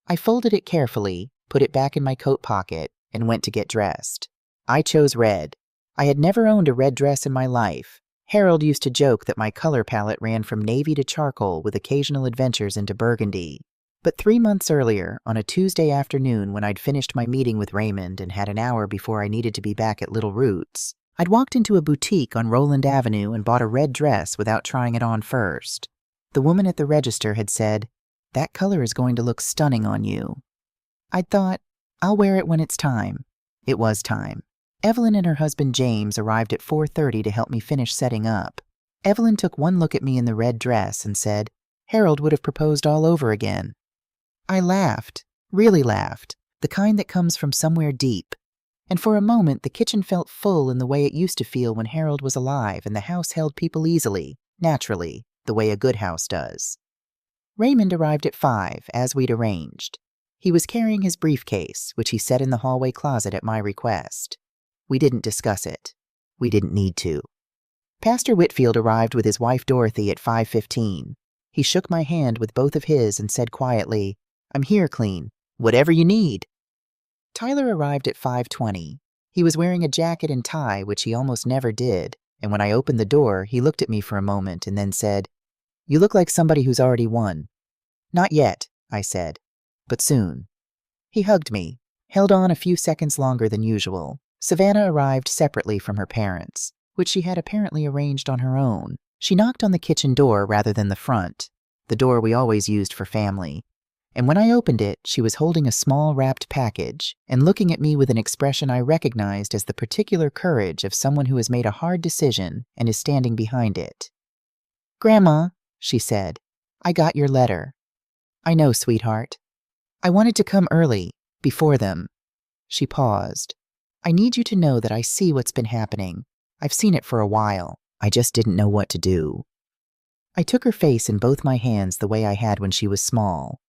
I folded it carefully, put it back in my coat pocket, and went to get dressed. I chose red. I had never owned a red dress in my life. Harold used to joke that my color palette ran from navy to charcoal with occasional adventures into burgundy. But 3 months earlier, on a Tuesday afternoon when I'd finished my meeting with Raymond and had an hour before I needed to be back at Little Roots, I'd walked into a boutique on Roland Avenue and bought a red dress without trying it on first. The woman at the register had said, "That color is going to look stunning on you." I'd thought, I'll wear it when it's time. It was time. Evelyn and her husband James arrived at 4:30 to help me finish setting up. Evelyn took one look at me in the red dress and said, "Harold would have proposed all over again." I laughed. Really laughed, the kind that comes from somewhere deep. And for a moment, the kitchen felt full in the way it used to feel when Harold was alive and the house held people easily, naturally, the way a good house does. Raymond arrived at 5, as we'd arranged. He was carrying his briefcase, which he set in the hallway closet at my request. We didn't discuss it. We didn't need to. Pastor Whitfield arrived with his wife Dorothy at 5:15. He shook my hand with both of his and said quietly, "I'm here, Kleen. Whatever you need." Tyler arrived at 5:20. He was wearing a jacket and tie, which he almost never did, and when I opened the door, he looked at me for a moment and then said, "You look like somebody who's already won." "Not yet," I said, "but soon." He hugged me, held on a few seconds longer than usual. Savannah arrived separately from her parents, which she had apparently arranged on her own. She knocked on the kitchen door rather than the front, the door we always used for family. And when I opened it, she was holding a small wrapped package and looking at me with an expression I recognized as the particular courage of someone who has made a hard decision and is standing behind it. "Grandma," she said, "I got your letter." "I know, sweetheart. I wanted to come early, before them." She paused. "I need you to know that I see what's been happening. I've seen it for a while. I just didn't know what to do." I took her face in both my hands the way I had when she was small.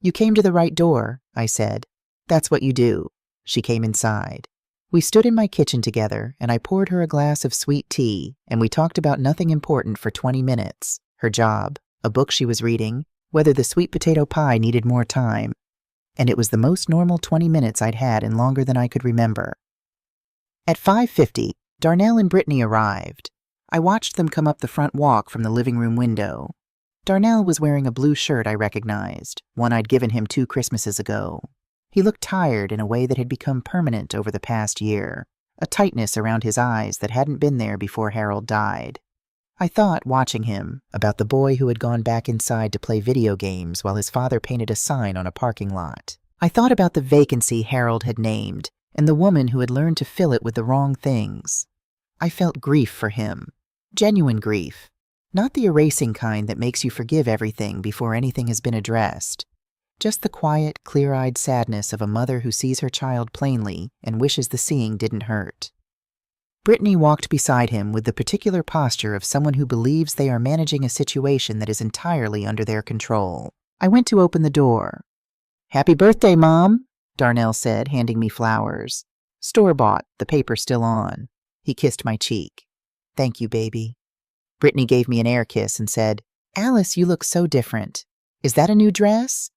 "You came to the right door," I said. "That's what you do." She came inside. We stood in my kitchen together, and I poured her a glass of sweet tea, and we talked about nothing important for 20 minutes. Her job, a book she was reading, whether the sweet potato pie needed more time. And it was the most normal 20 minutes I'd had in longer than I could remember. At 5:50, Darnell and Brittany arrived. I watched them come up the front walk from the living room window. Darnell was wearing a blue shirt I recognized, one I'd given him 2 Christmases ago. He looked tired in a way that had become permanent over the past year, a tightness around his eyes that hadn't been there before Harold died. I thought, watching him, about the boy who had gone back inside to play video games while his father painted a sign on a parking lot. I thought about the vacancy Harold had named and the woman who had learned to fill it with the wrong things. I felt grief for him, genuine grief. Not the erasing kind that makes you forgive everything before anything has been addressed. Just the quiet, clear-eyed sadness of a mother who sees her child plainly and wishes the seeing didn't hurt. Brittany walked beside him with the particular posture of someone who believes they are managing a situation that is entirely under their control. I went to open the door. "Happy birthday, Mom," Darnell said, handing me flowers. Store-bought, the paper still on. He kissed my cheek. "Thank you, baby." Brittany gave me an air kiss and said, "Alice, you look so different. Is that a new dress?"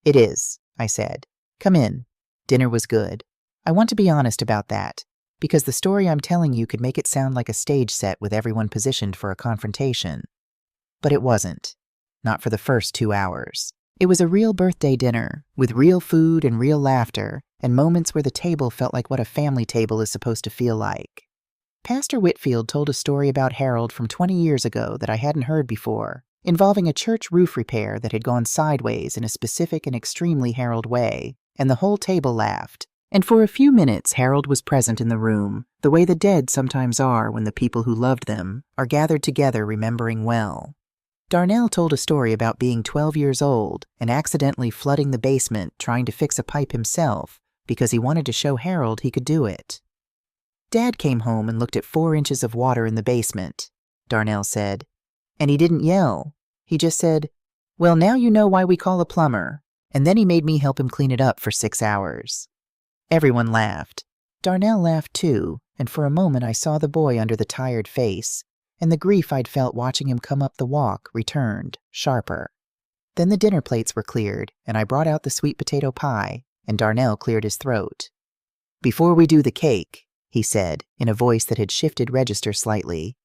"It is," I said. "Come in. Dinner was good. I want to be honest about that, because the story I'm telling you could make it sound like a stage set with everyone positioned for a confrontation. But it wasn't. Not for the first 2 hours. It was a real birthday dinner, with real food and real laughter, and moments where the table felt like what a family table is supposed to feel like. Pastor Whitfield told a story about Harold from 20 years ago that I hadn't heard before, involving a church roof repair that had gone sideways in a specific and extremely Harold way, and the whole table laughed. And for a few minutes Harold was present in the room, the way the dead sometimes are when the people who loved them are gathered together remembering well. Darnell told a story about being 12 years old and accidentally flooding the basement trying to fix a pipe himself because he wanted to show Harold he could do it. "Dad came home and looked at 4 inches of water in the basement," Darnell said. "And he didn't yell. He just said, 'Well, now you know why we call a plumber.' And then he made me help him clean it up for 6 hours. Everyone laughed. Darnell laughed too, and for a moment I saw the boy under the tired face, and the grief I'd felt watching him come up the walk returned, sharper. Then the dinner plates were cleared, and I brought out the sweet potato pie, and Darnell cleared his throat. "Before we do the cake," he said, in a voice that had shifted register slightly,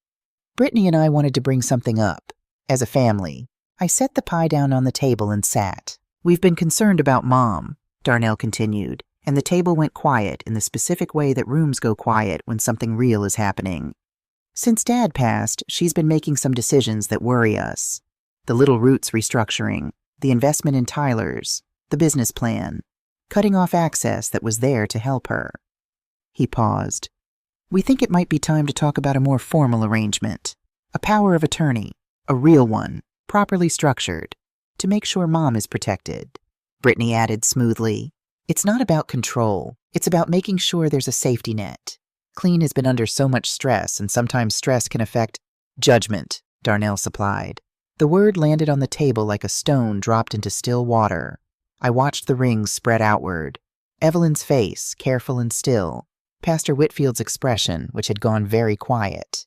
"Brittany and I wanted to bring something up, as a family." I set the pie down on the table and sat. "We've been concerned about Mom," Darnell continued, and the table went quiet in the specific way that rooms go quiet when something real is happening. "Since Dad passed, she's been making some decisions that worry us. The Little Roots restructuring, the investment in Tyler's, the business plan, cutting off access that was there to help her." He paused. "We think it might be time to talk about a more formal arrangement, a power of attorney, a real one, properly structured, to make sure Mom is protected." Brittany added smoothly. It's not about control. It's about making sure there's a safety net. Kleen has been under so much stress, and sometimes stress can affect judgment, Darnell supplied. The word landed on the table like a stone dropped into still water. I watched the rings spread outward. Evelyn's face, careful and still. Pastor Whitfield's expression, which had gone very quiet.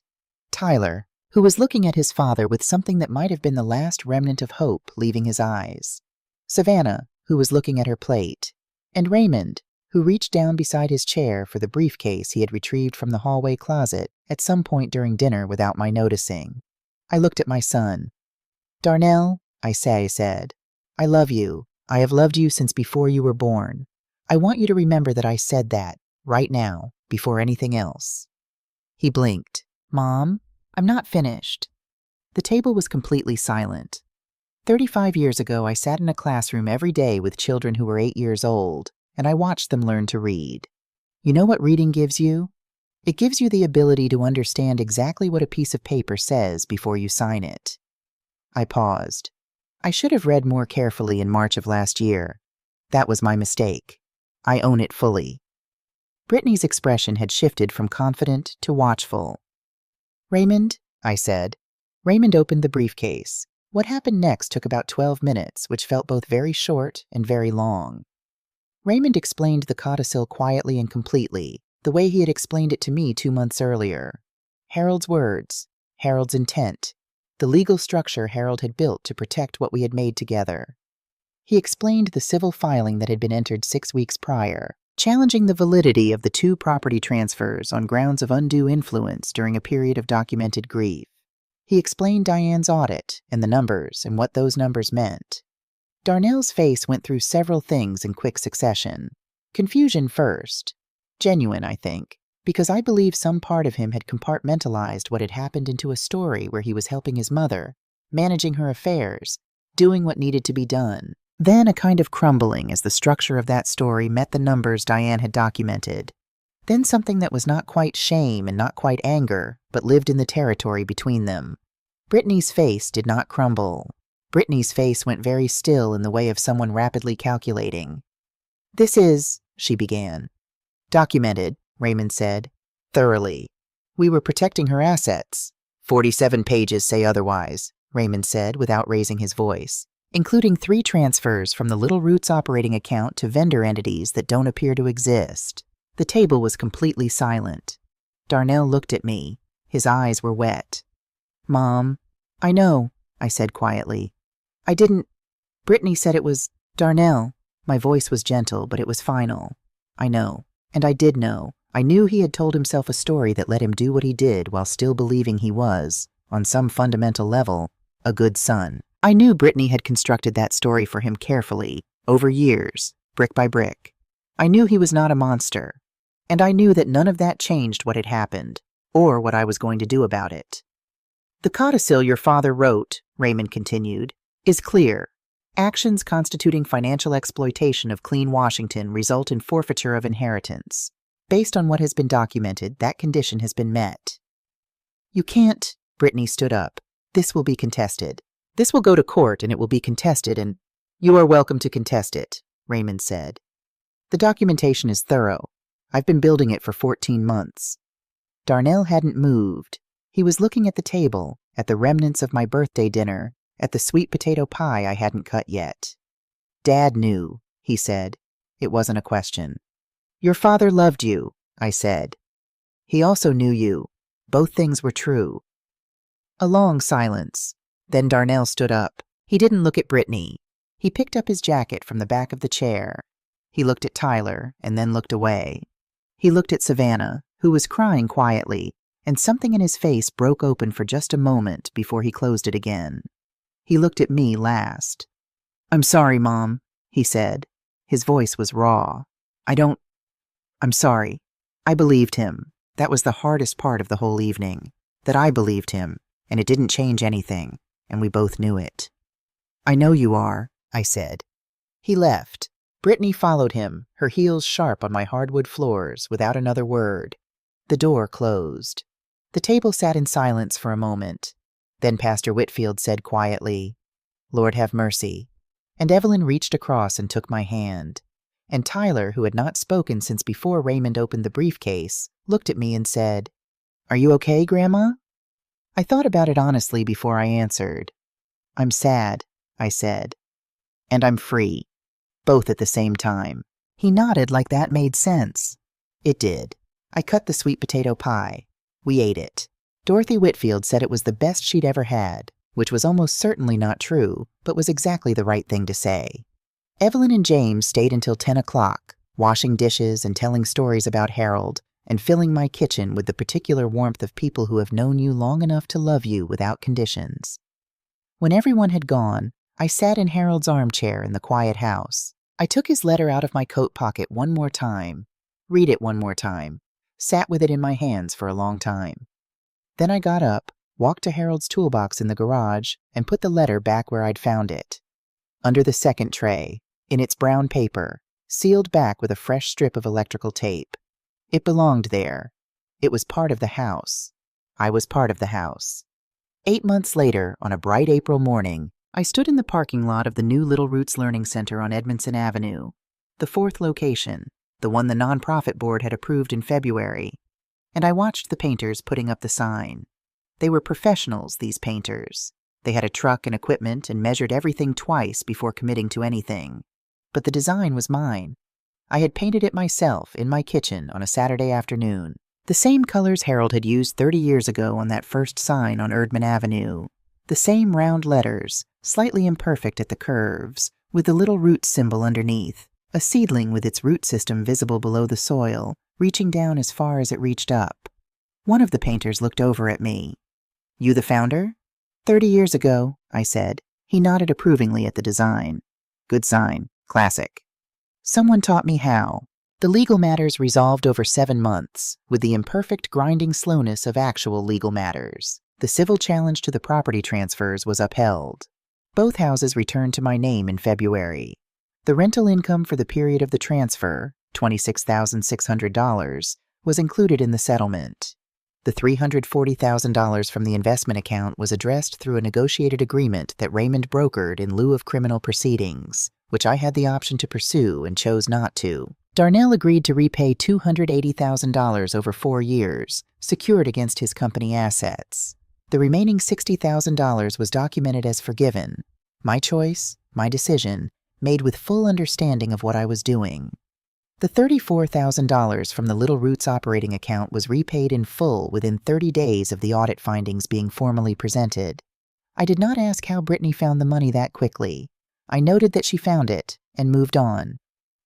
Tyler, who was looking at his father with something that might have been the last remnant of hope leaving his eyes. Savannah, who was looking at her plate. And Raymond, who reached down beside his chair for the briefcase he had retrieved from the hallway closet at some point during dinner without my noticing. I looked at my son. Darnell, I said, I love you. I have loved you since before you were born. I want you to remember that I said that, right now, before anything else. He blinked. Mom, I'm not finished. The table was completely silent. 35 years ago, I sat in a classroom every day with children who were 8 years old, and I watched them learn to read. You know what reading gives you? It gives you the ability to understand exactly what a piece of paper says before you sign it. I paused. I should have read more carefully in March of last year. That was my mistake. I own it fully. Brittany's expression had shifted from confident to watchful. Raymond, I said. Raymond opened the briefcase. What happened next took about 12 minutes, which felt both very short and very long. Raymond explained the codicil quietly and completely, the way he had explained it to me 2 months earlier. Harold's words, Harold's intent, the legal structure Harold had built to protect what we had made together. He explained the civil filing that had been entered 6 weeks prior, challenging the validity of the 2 property transfers on grounds of undue influence during a period of documented grief. He explained Diane's audit and the numbers and what those numbers meant. Darnell's face went through several things in quick succession. Confusion first. Genuine, I think, because I believe some part of him had compartmentalized what had happened into a story where he was helping his mother, managing her affairs, doing what needed to be done. Then a kind of crumbling as the structure of that story met the numbers Diane had documented. Then something that was not quite shame and not quite anger, but lived in the territory between them. Brittany's face did not crumble. Brittany's face went very still in the way of someone rapidly calculating. This is, she began. Documented, Raymond said. Thoroughly. We were protecting her assets. 47 pages say otherwise, Raymond said without raising his voice, including 3 transfers from the Little Roots operating account to vendor entities that don't appear to exist. The table was completely silent. Darnell looked at me. His eyes were wet. Mom, I know, I said quietly. I didn't. Brittany said it was Darnell. My voice was gentle, but it was final. I know. And I did know. I knew he had told himself a story that let him do what he did while still believing he was, on some fundamental level, a good son. I knew Brittany had constructed that story for him carefully, over years, brick by brick. I knew he was not a monster. And I knew that none of that changed what had happened, or what I was going to do about it. The codicil your father wrote, Raymond continued, is clear. Actions constituting financial exploitation of Kleen Washington result in forfeiture of inheritance. Based on what has been documented, that condition has been met. You can't, Brittany stood up. This will be contested. This will go to court and it will be contested and you are welcome to contest it, Raymond said. The documentation is thorough. I've been building it for 14 months. Darnell hadn't moved. He was looking at the table, at the remnants of my birthday dinner, at the sweet potato pie I hadn't cut yet. Dad knew, he said. It wasn't a question. Your father loved you, I said. He also knew you. Both things were true. A long silence. Then Darnell stood up. He didn't look at Brittany. He picked up his jacket from the back of the chair. He looked at Tyler and then looked away. He looked at Savannah, who was crying quietly, and something in his face broke open for just a moment before he closed it again. He looked at me last. I'm sorry, Mom, he said. His voice was raw. I'm sorry. I believed him. That was the hardest part of the whole evening. That I believed him, and it didn't change anything, and we both knew it. I know you are, I said. He left. Brittany followed him, her heels sharp on my hardwood floors, without another word. The door closed. The table sat in silence for a moment. Then Pastor Whitfield said quietly, Lord have mercy. And Evelyn reached across and took my hand. And Tyler, who had not spoken since before Raymond opened the briefcase, looked at me and said, "Are you okay, Grandma?" I thought about it honestly before I answered. "I'm sad," I said. "And I'm free." Both at the same time. He nodded like that made sense. It did. I cut the sweet potato pie. We ate it. Dorothy Whitfield said it was the best she'd ever had, which was almost certainly not true, but was exactly the right thing to say. Evelyn and James stayed until 10 o'clock, washing dishes and telling stories about Harold, and filling my kitchen with the particular warmth of people who have known you long enough to love you without conditions. When everyone had gone, I sat in Harold's armchair in the quiet house. I took his letter out of my coat pocket one more time, read it one more time, sat with it in my hands for a long time. Then I got up, walked to Harold's toolbox in the garage, and put the letter back where I'd found it. Under the second tray, in its brown paper, sealed back with a fresh strip of electrical tape. It belonged there. It was part of the house. I was part of the house. 8 months later, on a bright April morning, I stood in the parking lot of the new Little Roots Learning Center on Edmondson Avenue, the 4th location, the one the nonprofit board had approved in February, and I watched the painters putting up the sign. They were professionals, these painters. They had a truck and equipment and measured everything twice before committing to anything. But the design was mine. I had painted it myself in my kitchen on a Saturday afternoon. The same colors Harold had used 30 years ago on that first sign on Erdman Avenue. The same round letters, slightly imperfect at the curves, with the little root symbol underneath, a seedling with its root system visible below the soil, reaching down as far as it reached up. One of the painters looked over at me. "You the founder?" 30 years ago, I said. He nodded approvingly at the design. "Good sign. Classic." Someone taught me how. The legal matters resolved over 7 months, with the imperfect grinding slowness of actual legal matters. The civil challenge to the property transfers was upheld. Both houses returned to my name in February. The rental income for the period of the transfer, $26,600, was included in the settlement. The $340,000 from the investment account was addressed through a negotiated agreement that Raymond brokered in lieu of criminal proceedings, which I had the option to pursue and chose not to. Darnell agreed to repay $280,000 over 4 years, secured against his company assets. The remaining $60,000 was documented as forgiven. My choice, my decision, made with full understanding of what I was doing. The $34,000 from the Little Roots operating account was repaid in full within 30 days of the audit findings being formally presented. I did not ask how Brittany found the money that quickly. I noted that she found it and moved on.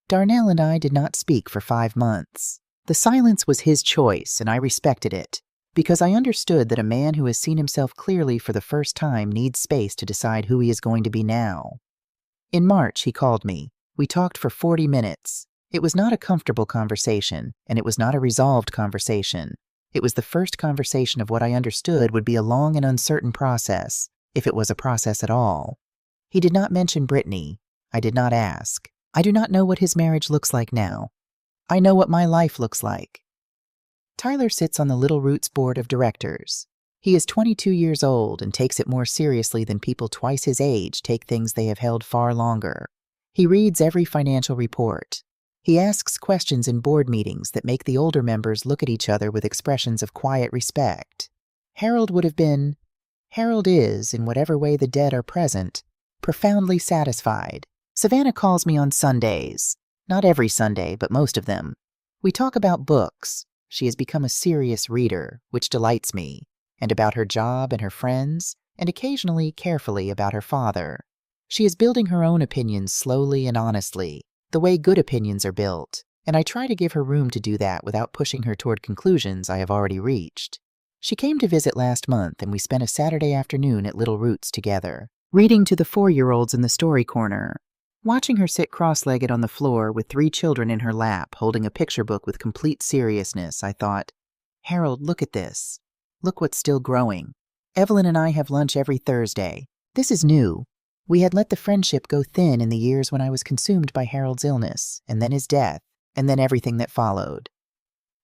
Darnell and I did not speak for 5 months. The silence was his choice, and I respected it, because I understood that a man who has seen himself clearly for the first time needs space to decide who he is going to be now. In March, he called me. We talked for 40 minutes. It was not a comfortable conversation, and it was not a resolved conversation. It was the first conversation of what I understood would be a long and uncertain process, if it was a process at all. He did not mention Brittany. I did not ask. I do not know what his marriage looks like now. I know what my life looks like. Tyler sits on the Little Roots board of directors. He is 22 years old and takes it more seriously than people twice his age take things they have held far longer. He reads every financial report. He asks questions in board meetings that make the older members look at each other with expressions of quiet respect. Harold is, in whatever way the dead are present, profoundly satisfied. Savannah calls me on Sundays. Not every Sunday, but most of them. We talk about books. She has become a serious reader, which delights me, and about her job and her friends, and occasionally, carefully, about her father. She is building her own opinions slowly and honestly, the way good opinions are built, and I try to give her room to do that without pushing her toward conclusions I have already reached. She came to visit last month, and we spent a Saturday afternoon at Little Roots together, reading to the 4-year-olds in the story corner. Watching her sit cross-legged on the floor with 3 children in her lap, holding a picture book with complete seriousness, I thought, "Harold, look at this. Look what's still growing. Evelyn and I have lunch every Thursday. This is new. We had let the friendship go thin in the years when I was consumed by Harold's illness, and then his death, and then everything that followed.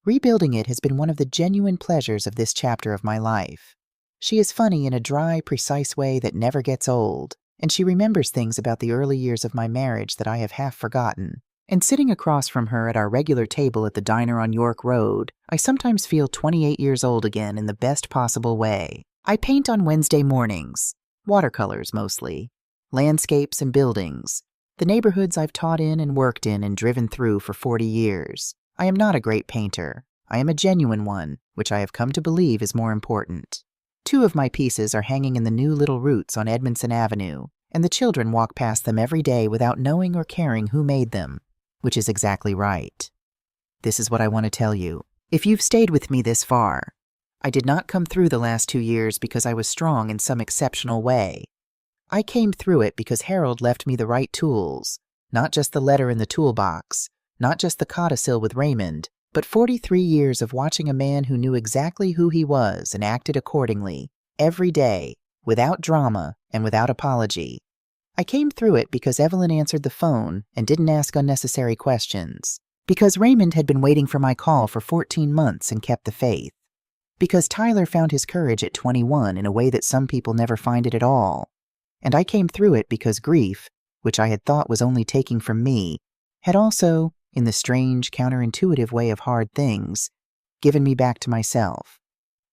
Rebuilding it has been one of the genuine pleasures of this chapter of my life. She is funny in a dry, precise way that never gets old, and she remembers things about the early years of my marriage that I have half forgotten. And sitting across from her at our regular table at the diner on York Road, I sometimes feel 28 years old again in the best possible way. I paint on Wednesday mornings, watercolors mostly, landscapes and buildings, the neighborhoods I've taught in and worked in and driven through for 40 years. I am not a great painter. I am a genuine one, which I have come to believe is more important. 2 of my pieces are hanging in the new Little Roots on Edmondson Avenue, and the children walk past them every day without knowing or caring who made them, which is exactly right. This is what I want to tell you. If you've stayed with me this far, I did not come through the last 2 years because I was strong in some exceptional way. I came through it because Harold left me the right tools, not just the letter in the toolbox, not just the codicil with Raymond, but 43 years of watching a man who knew exactly who he was and acted accordingly, every day, without drama and without apology. I came through it because Evelyn answered the phone and didn't ask unnecessary questions, because Raymond had been waiting for my call for 14 months and kept the faith, because Tyler found his courage at 21 in a way that some people never find it at all. And I came through it because grief, which I had thought was only taking from me, had also, in the strange, counterintuitive way of hard things, given me back to myself.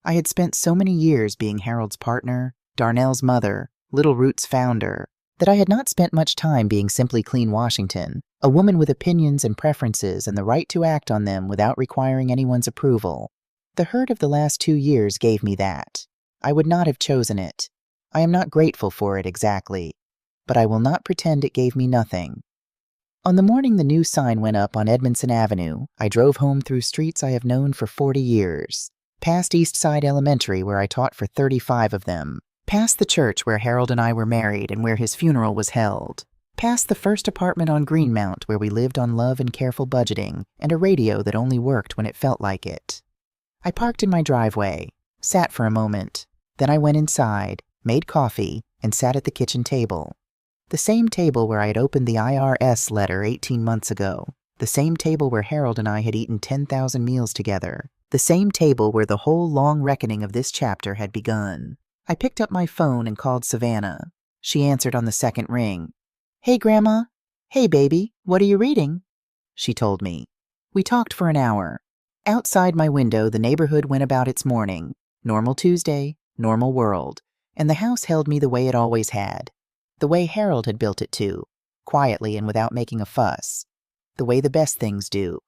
I had spent so many years being Harold's partner, Darnell's mother, Little Roots founder, that I had not spent much time being simply Kleen Washington, a woman with opinions and preferences and the right to act on them without requiring anyone's approval. The hurt of the last 2 years gave me that. I would not have chosen it. I am not grateful for it exactly, but I will not pretend it gave me nothing. On the morning the new sign went up on Edmondson Avenue, I drove home through streets I have known for 40 years, past East Side Elementary where I taught for 35 of them, past the church where Harold and I were married and where his funeral was held, past the first apartment on Greenmount where we lived on love and careful budgeting and a radio that only worked when it felt like it. I parked in my driveway, sat for a moment, then I went inside, made coffee, and sat at the kitchen table. The same table where I had opened the IRS letter 18 months ago, the same table where Harold and I had eaten 10,000 meals together, the same table where the whole long reckoning of this chapter had begun. I picked up my phone and called Savannah. She answered on the second ring. "Hey, Grandma." "Hey, baby, what are you reading?" she told me. We talked for an hour. Outside my window, the neighborhood went about its morning. Normal Tuesday, normal world. And the house held me the way it always had. The way Harold had built it to, quietly and without making a fuss. The way the best things do.